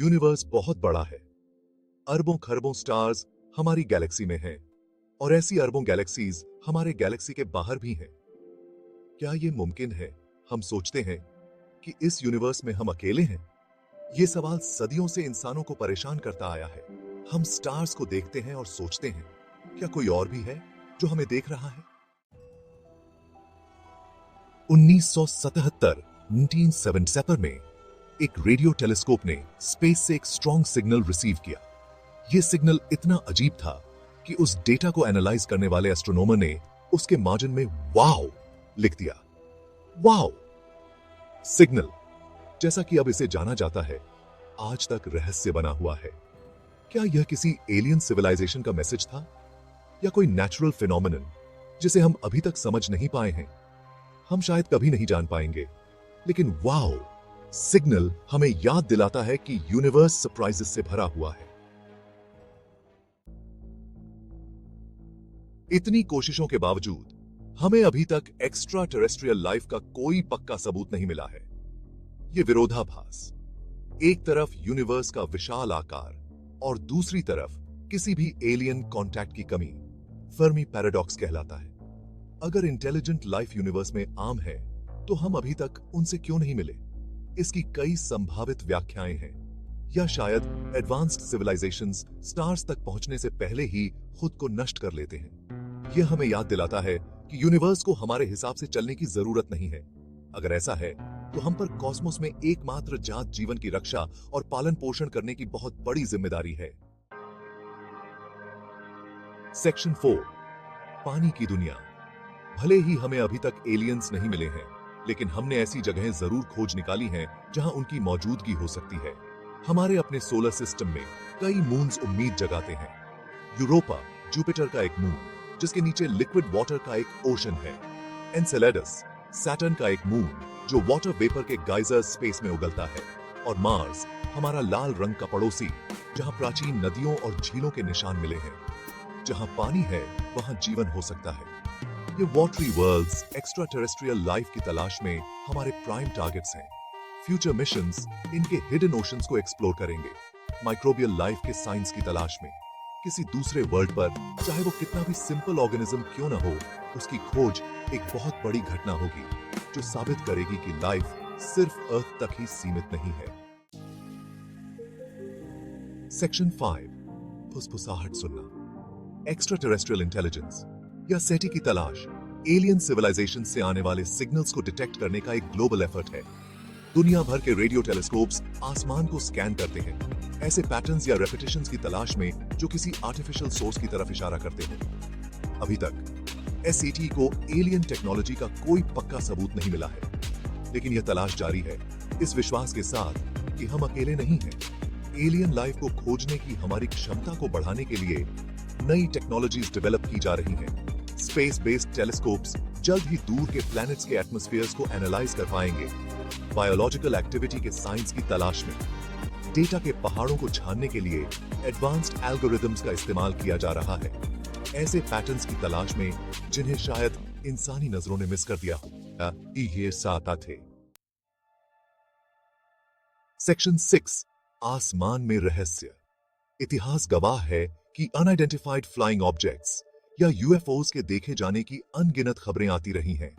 Universe बहुत बड़ा है। अरबों खरबों स्टार्स हमारी गैलेक्सी में हैं और ऐसी अरबों गैलेक्सीज हमारे गैलेक्सी के बाहर भी हैं। क्या ये मुमकिन है? हम सोचते हैं कि इस यूनिवर्स में हम अकेले हैं। ये सवाल सदियों से इंसानों को परेशान करता आया है। हम स्टार्स को देखते हैं और सोचते हैं, क्या कोई और भी है जो हमें देख रहा है? 1977 में एक रेडियो टेलीस्कोप ने स्पेस से एक स्ट्रॉन्ग सिग्नल रिसीव किया। यह सिग्नल इतना अजीब था कि उस डेटा को एनालाइज करने वाले एस्ट्रोनॉमर ने उसके मार्जिन में वाओ लिख दिया। वाओ सिग्नल, जैसा कि अब इसे जाना जाता है, आज तक रहस्य बना हुआ है। क्या यह किसी एलियन सिविलाइजेशन का मैसेज था या कोई नेचुरल फिनोमिनन जिसे हम अभी तक समझ नहीं पाए हैं? हम शायद कभी नहीं जान पाएंगे, लेकिन वाओ सिग्नल हमें याद दिलाता है कि यूनिवर्स सरप्राइजेस से भरा हुआ है। इतनी कोशिशों के बावजूद हमें अभी तक एक्स्ट्रा टेरेस्ट्रियल लाइफ का कोई पक्का सबूत नहीं मिला है। यह विरोधाभास, एक तरफ यूनिवर्स का विशाल आकार और दूसरी तरफ किसी भी एलियन कांटेक्ट की कमी, फर्मी पैराडॉक्स कहलाता है। अगर इंटेलिजेंट लाइफ यूनिवर्स में आम है तो हम अभी तक उनसे क्यों नहीं मिले? इसकी कई संभावित व्याख्याएं हैं, या शायद एडवांस्ड सिविलाइजेशंस स्टार्स तक पहुंचने से पहले ही खुद को नष्ट कर लेते हैं। यह हमें याद दिलाता है कि यूनिवर्स को हमारे हिसाब से चलने की जरूरत नहीं है। अगर ऐसा है तो हम पर कॉस्मोस में एकमात्र जात जीवन की रक्षा और पालन पोषण करने की बहुत बड़ी जिम्मेदारी है। सेक्शन 4, पानी की दुनिया। भले ही हमें अभी तक एलियंस नहीं मिले हैं, लेकिन हमने ऐसी जगहें जरूर खोज निकाली हैं जहां उनकी मौजूदगी हो सकती है। हमारे अपने सोलर सिस्टम में कई मून्स उम्मीद जगाते हैं। यूरोपा जुपिटर का एक मून जिसके नीचे लिक्विड वाटर का एक ओशन है। एनसेलेडस सैटर्न का एक मून जो वाटर वेपर के गाइजर स्पेस में उगलता है। और मार्स हमारा लाल रंग का पड़ोसी जहां प्राचीन नदियों और झीलों के निशान मिले हैं। जहां पानी है वहां जीवन हो सकता है। ये watery worlds extra terrestrial life की तलाश में हमारे प्राइम टारगेट्स हैं। फ्यूचर मिशंस इनके हिडन ओशंस को एक्सप्लोर करेंगे। माइक्रोबियल लाइफ के साइंस की तलाश में किसी दूसरे वर्ल्ड पर, चाहे वो कितना भी सिंपल ऑर्गेनिज्म क्यों ना हो, उसकी खोज एक बहुत बड़ी घटना होगी जो साबित करेगी कि लाइफ सिर्फ अर्थ तक ही सीमित नहीं है। सेक्शन 5, फुसफुसाहट सुनना। एक्स्ट्रा टेरेस्ट्रियल इंटेलिजेंस या सेटी की तलाश एलियन सिविलाइजेशन से आने वाले सिग्नल्स को डिटेक्ट करने का एक ग्लोबल एफर्ट है। दुनिया भर के रेडियो टेलीस्कोप्स आसमान को स्कैन करते हैं, ऐसे पैटर्न्स या रेपिटेशंस की तलाश में जो किसी आर्टिफिशियल सोर्स की तरफ इशारा करते हैं। अभी तक एसईटी को एलियन टेक्नोलॉजी का कोई पक्का सबूत नहीं मिला है, लेकिन यह तलाश जारी है, इस विश्वास के साथ कि हम अकेले नहीं हैं। एलियन लाइफ को खोजने की हमारी क्षमता को बढ़ाने के लिए नई टेक्नोलॉजीज डेवलप की जा रही हैं। स्पेस बेस्ड टेलीस्कोप्स जल्द ही दूर के प्लैनेट्स के एटमॉस्फेयर्स को एनालाइज कर पाएंगे। बायोलॉजिकल एक्टिविटी के साइंस की तलाश में डेटा के पहाड़ों को छानने के लिए एडवांस्ड एल्गोरिथम्स का इस्तेमाल किया जा रहा है, ऐसे पैटर्न्स की तलाश में जिन्हें शायद इंसानी नजरों ने मिस कर दिया हो। ये साता थे। सेक्शन 6, आसमान में रहस्य। इतिहास गवाह है कि अनआइडेंटिफाइड फ्लाइंग ऑब्जेक्ट्स या यूएफओज के देखे जाने की अनगिनत खबरें आती रही हैं।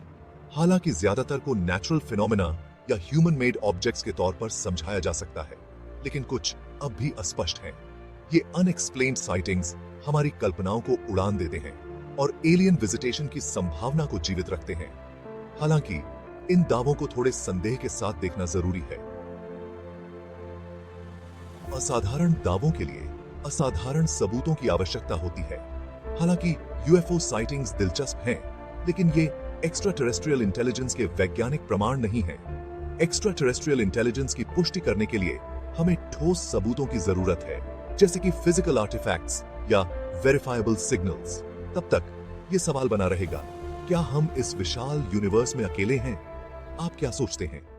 हालांकि ज्यादातर को नेचुरल फिनोमेना या ह्यूमन मेड ऑब्जेक्ट्स के तौर पर समझाया जा सकता है, लेकिन कुछ अब भी अस्पष्ट हैं। ये अनएक्सप्लेन्ड साइटिंग्स हमारी कल्पनाओं को उड़ान देते हैं और एलियन विजिटेशन की संभावना को जीवित रखते हैं। हालांकि इन दावों को थोड़े संदेह के साथ देखना जरूरी है। असाधारण दावों के लिए असाधारण सबूतों की आवश्यकता होती है। हालांकि यूएफओ साइटिंग्स दिलचस्प हैं, लेकिन ये एक्स्ट्रा टेरेस्ट्रियल इंटेलिजेंस के वैज्ञानिक प्रमाण नहीं हैं। एक्स्ट्रा टेरेस्ट्रियल इंटेलिजेंस की पुष्टि करने के लिए हमें ठोस सबूतों की जरूरत है, जैसे कि फिजिकल आर्टिफैक्ट्स या वेरिफाइबल सिग्नल्स। तब तक ये सवाल बना रहेगा, क्या हम इस विशाल यूनिवर्स में अकेले हैं? आप क्या सोचते हैं?